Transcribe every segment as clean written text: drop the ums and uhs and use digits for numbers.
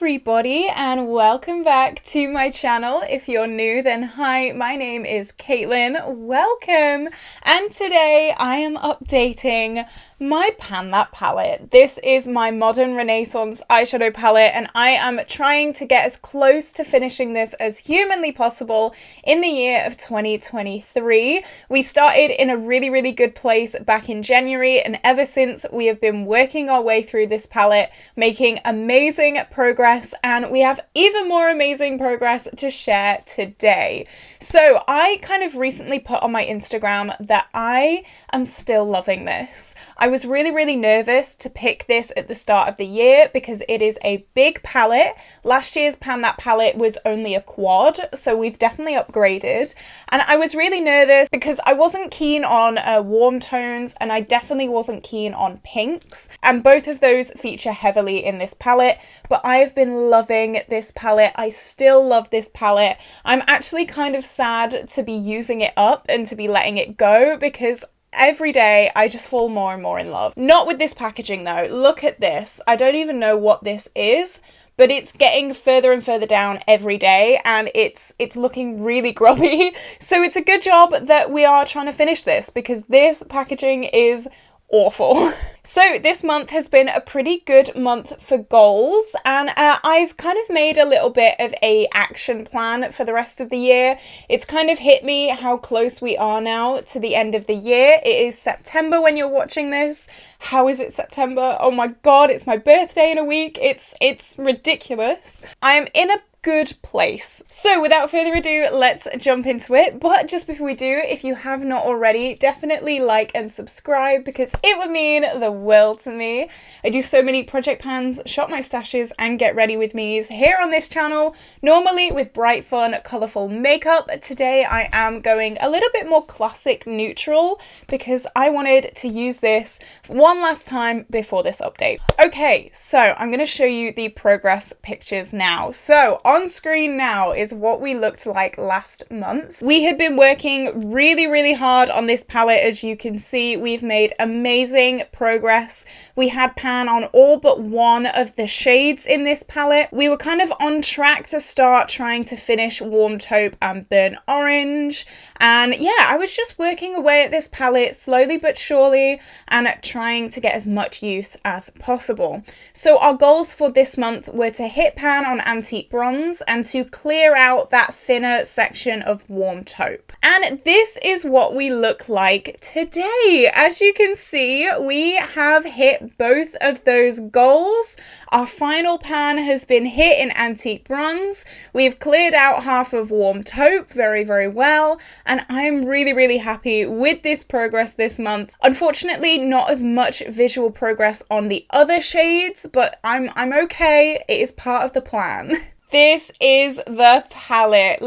everybody, and welcome back to my channel. If you're new, then hi, my name is Caitlin. Welcome. And today I am updating my Pan That palette. This is my Modern Renaissance eyeshadow palette, and I am trying to get as close to finishing this as humanly possible in the year of 2023. We started in a really good place back in January, and ever since we have been working our way through this palette, making amazing progress, and we have even more amazing progress to share today. So I kind of recently put on my Instagram that I am still loving this. I was really nervous to pick this at the start of the year because it is a big palette. Last year's Pan That palette was only a quad, so we've definitely upgraded. And I was really nervous because I wasn't keen on warm tones, and I definitely wasn't keen on pinks. And both of those feature heavily in this palette, but I have been loving this palette. I still love this palette. I'm actually kind of sad to be using it up and to be letting it go because every day I just fall more and more in love. Not with this packaging though. Look at this. I don't even know what this is, but it's getting further and further down every day, and it's looking really grubby. So it's a good job that we are trying to finish this because this packaging is awful. So this month has been a pretty good month for goals, and I've kind of made a little bit of a action plan for the rest of the year. It's kind of hit me how close we are now to the end of the year. It is September when you're watching this. How is it September? Oh my god, it's my birthday in a week. It's ridiculous. I'm in a good place. So without further ado, let's jump into it. But just before we do, if you have not already, definitely like and subscribe because it would mean the world to me. I do so many project pans, shop my stashes, and get ready with me's here on this channel, normally with bright, fun, colourful makeup. Today I am going a little bit more classic neutral because I wanted to use this one last time before this update. Okay, so I'm going to show you the progress pictures now. So on screen now is what we looked like last month. We had been working really hard on this palette. As you can see, we've made amazing progress. We had pan on all but one of the shades in this palette. We were kind of on track to start trying to finish Warm Taupe and Burnt Orange. And yeah, I was just working away at this palette slowly but surely and trying to get as much use as possible. So our goals for this month were to hit pan on Antique Bronze and to clear out that thinner section of Warm Taupe. And this is what we look like today. As you can see, we have hit both of those goals. Our final pan has been hit in Antique Bronze. We've cleared out half of Warm Taupe very well, and I'm really happy with this progress this month. Unfortunately, not as much visual progress on the other shades, but I'm okay. It is part of the plan. This is the palette.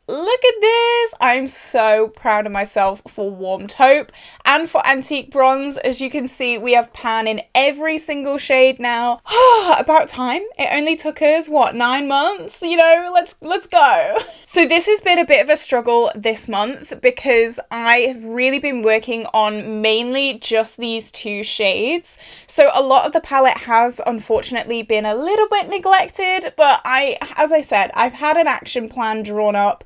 Look at this. I'm so proud of myself for Warm Taupe and for Antique Bronze. As you can see, we have pan in every single shade now. About time. It only took us, what, 9 months? You know, let's go. So this has been a bit of a struggle this month because I have really been working on mainly just these two shades. So a lot of the palette has unfortunately been a little bit neglected, but as I said, I've had an action plan drawn up.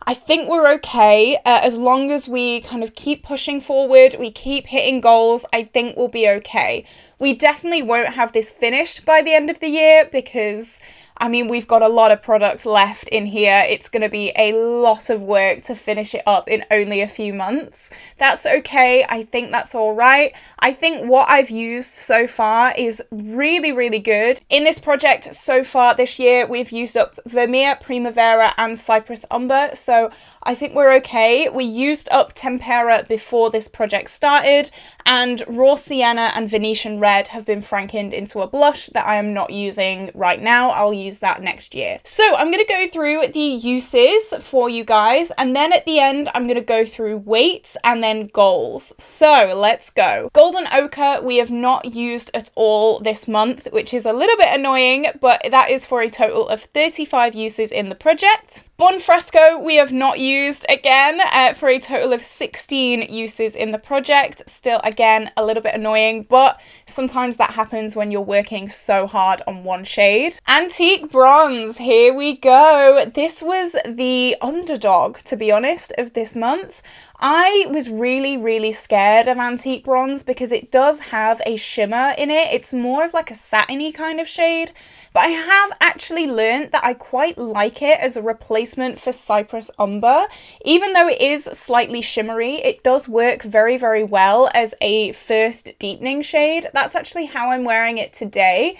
I think we're okay. As long as we kind of keep pushing forward, we keep hitting goals, I think we'll be okay. We definitely won't have this finished by the end of the year because, I mean, we've got a lot of products left in here. It's going to be a lot of work to finish it up in only a few months. That's okay. I think that's all right. I think what I've used so far is really good. In this project so far this year, we've used up Vermeer, Primavera, and Cypress Umber. So I think we're okay. We used up Tempera before this project started, and Raw Sienna and Venetian Red have been frankened into a blush that I am not using right now. I'll use that next year. So I'm going to go through the uses for you guys, and then at the end I'm going to go through weights and then goals. So let's go. Golden Ochre we have not used at all this month, which is a little bit annoying, but that is for a total of 35 uses in the project. Bon Fresco we have not used again for a total of 16 uses in the project. Still, again, a little bit annoying, but sometimes that happens when you're working so hard on one shade. Antique Bronze, here we go. This was the underdog, to be honest, of this month. I was really scared of Antique Bronze because it does have a shimmer in it. It's more of like a satiny kind of shade, but I have actually learned that I quite like it as a replacement for Cypress Umber. Even though it is slightly shimmery, it does work very well as a first deepening shade. That's actually how I'm wearing it today.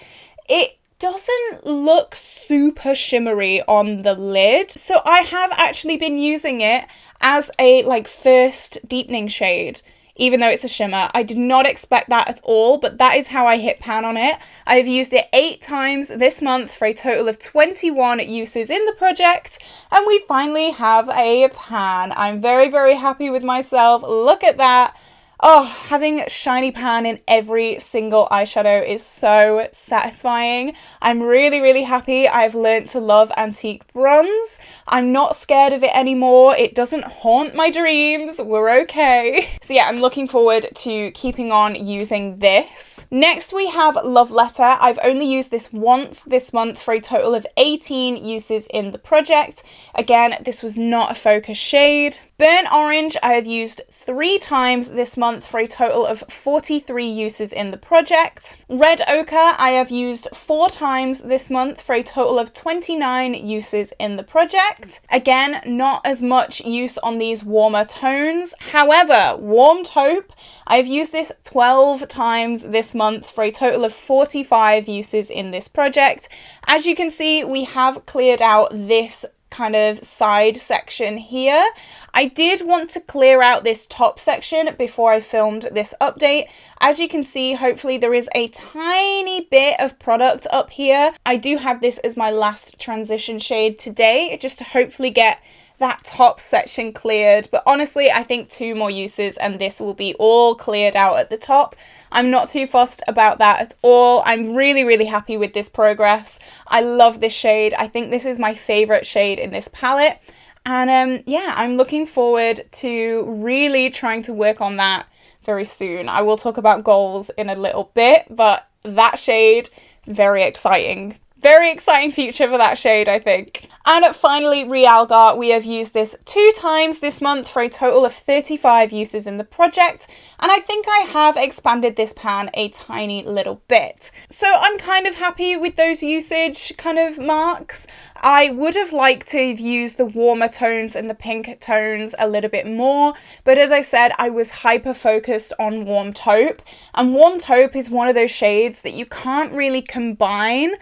It doesn't look super shimmery on the lid, so I have actually been using it as a like first deepening shade, even though it's a shimmer. I did not expect that at all, but that is how I hit pan on it. I have used it 8 times this month for a total of 21 uses in the project, and we finally have a pan. I'm very happy with myself. Look at that. Oh, having shiny pan in every single eyeshadow is so satisfying. I'm really happy I've learnt to love Antique Bronze. I'm not scared of it anymore. It doesn't haunt my dreams. We're okay. So yeah, I'm looking forward to keeping on using this. Next we have Love Letter. I've only used this once this month for a total of 18 uses in the project. Again, this was not a focus shade. Burnt Orange I have used 3 times this month for a total of 43 uses in the project. Red Ochre I have used 4 times this month for a total of 29 uses in the project. Again, not as much use on these warmer tones. However, Warm Taupe, I've used this 12 times this month for a total of 45 uses in this project. As you can see, we have cleared out this kind of side section here. I did want to clear out this top section before I filmed this update. As you can see, hopefully there is a tiny bit of product up here. I do have this as my last transition shade today, just to hopefully get that top section cleared, but honestly I think 2 more uses and this will be all cleared out at the top. I'm not too fussed about that at all. I'm really happy with this progress. I love this shade. I think this is my favorite shade in this palette, and yeah, I'm looking forward to really trying to work on that very soon. I will talk about goals in a little bit, but that shade, very exciting. Very exciting future for that shade, I think. And finally, Realgar. We have used this 2 times this month for a total of 35 uses in the project, and I think I have expanded this pan a tiny little bit. So I'm kind of happy with those usage kind of marks. I would have liked to have used the warmer tones and the pink tones a little bit more, but as I said, I was hyper focused on Warm Taupe, and Warm Taupe is one of those shades that you can't really combine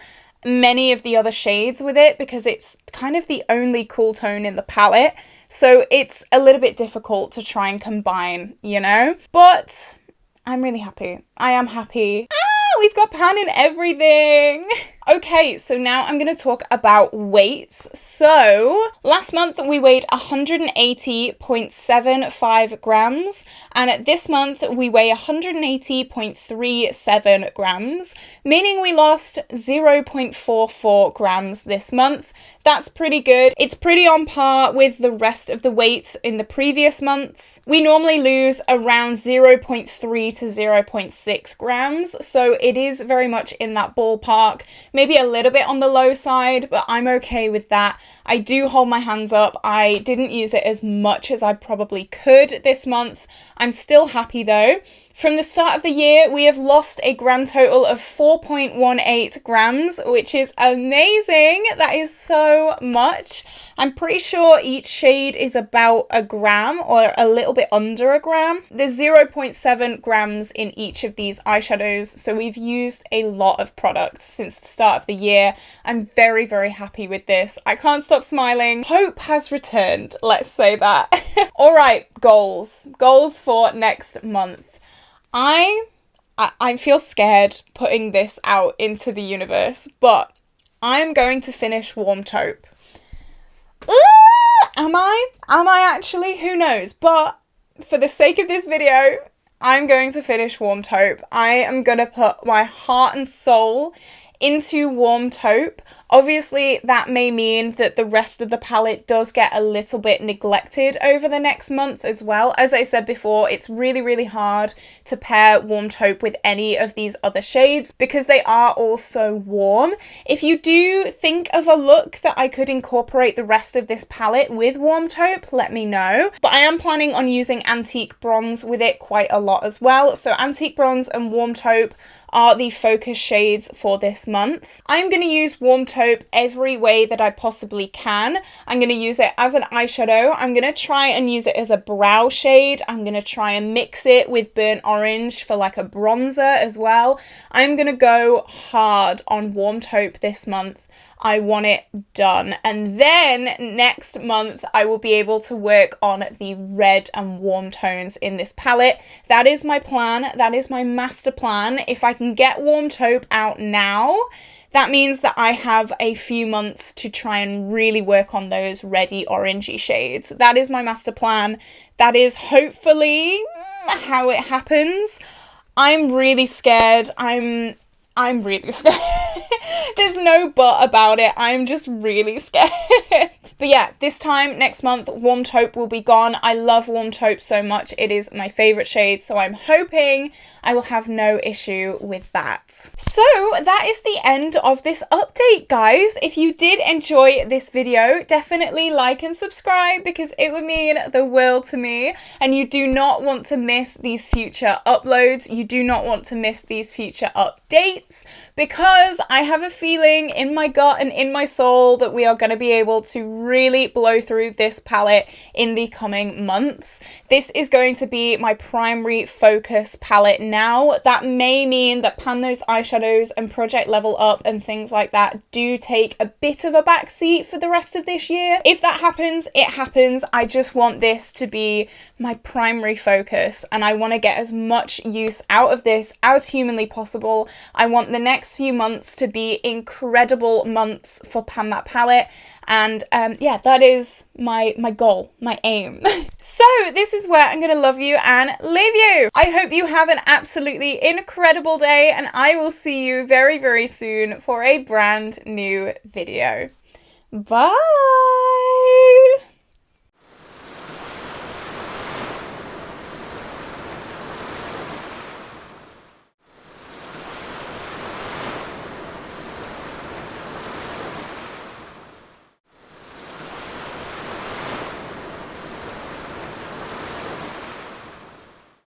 many of the other shades with it because it's kind of the only cool tone in the palette, so it's a little bit difficult to try and combine, you know, but I'm really happy. I am happy. We've got pan in everything. Okay, so now I'm going to talk about weights. So last month we weighed 180.75 grams, and this month we weigh 180.37 grams, meaning we lost 0.44 grams this month. That's pretty good. It's pretty on par with the rest of the weights in the previous months. We normally lose around 0.3 to 0.6 grams, so it is very much in that ballpark. Maybe a little bit on the low side, but I'm okay with that. I do hold my hands up. I didn't use it as much as I probably could this month. I'm still happy though. From the start of the year, we have lost a grand total of 4.18 grams, which is amazing. That is so much. I'm pretty sure each shade is about a gram or a little bit under a gram. There's 0.7 grams in each of these eyeshadows, so we've used a lot of product since the start of the year. I'm very happy with this. I can't stop smiling. Hope has returned, let's say that. All right, goals. Goals for next month. I feel scared putting this out into the universe, but I'm going to finish Warm Taupe. Am I? Am I actually? Who knows? But for the sake of this video, I'm going to finish Warm Taupe. I am going to put my heart and soul into Warm Taupe. Obviously, that may mean that the rest of the palette does get a little bit neglected over the next month as well. As I said before, it's really, really hard to pair Warm Taupe with any of these other shades because they are all so warm. If you do think of a look that I could incorporate the rest of this palette with Warm Taupe, let me know. But I am planning on using Antique Bronze with it quite a lot as well. So Antique Bronze and Warm Taupe are the focus shades for this month. I'm going to use Warm Taupe every way that I possibly can. I'm going to use it as an eyeshadow. I'm going to try and use it as a brow shade. I'm going to try and mix it with burnt orange for like a bronzer as well. I'm going to go hard on Warm Taupe this month. I want it done. And then next month, I will be able to work on the red and warm tones in this palette. That is my plan. That is my master plan. If I can get Warm Taupe out now, that means that I have a few months to try and really work on those reddy orangey shades. That is my master plan. That is hopefully how it happens. I'm really scared. I'm really scared. There's no but about it. I'm just really scared. But yeah, this time next month, Warm Taupe will be gone. I love Warm Taupe so much. It is my favorite shade. So I'm hoping I will have no issue with that. So that is the end of this update, guys. If you did enjoy this video, definitely like and subscribe because it would mean the world to me. And you do not want to miss these future uploads. You do not want to miss these future updates because I have a feeling in my gut and in my soul that we are going to be able to really blow through this palette in the coming months. This is going to be my primary focus palette now. That may mean that Pan Those Eyeshadows and Project Level Up and things like that do take a bit of a backseat for the rest of this year. If that happens, it happens. I just want this to be my primary focus and I want to get as much use out of this as humanly possible. I want the next few months to be incredible months for Pan That Palette. And yeah, that is my goal, my aim. So this is where I'm going to love you and leave you. I hope you have an absolutely incredible day and I will see you very, very soon for a brand new video. Bye.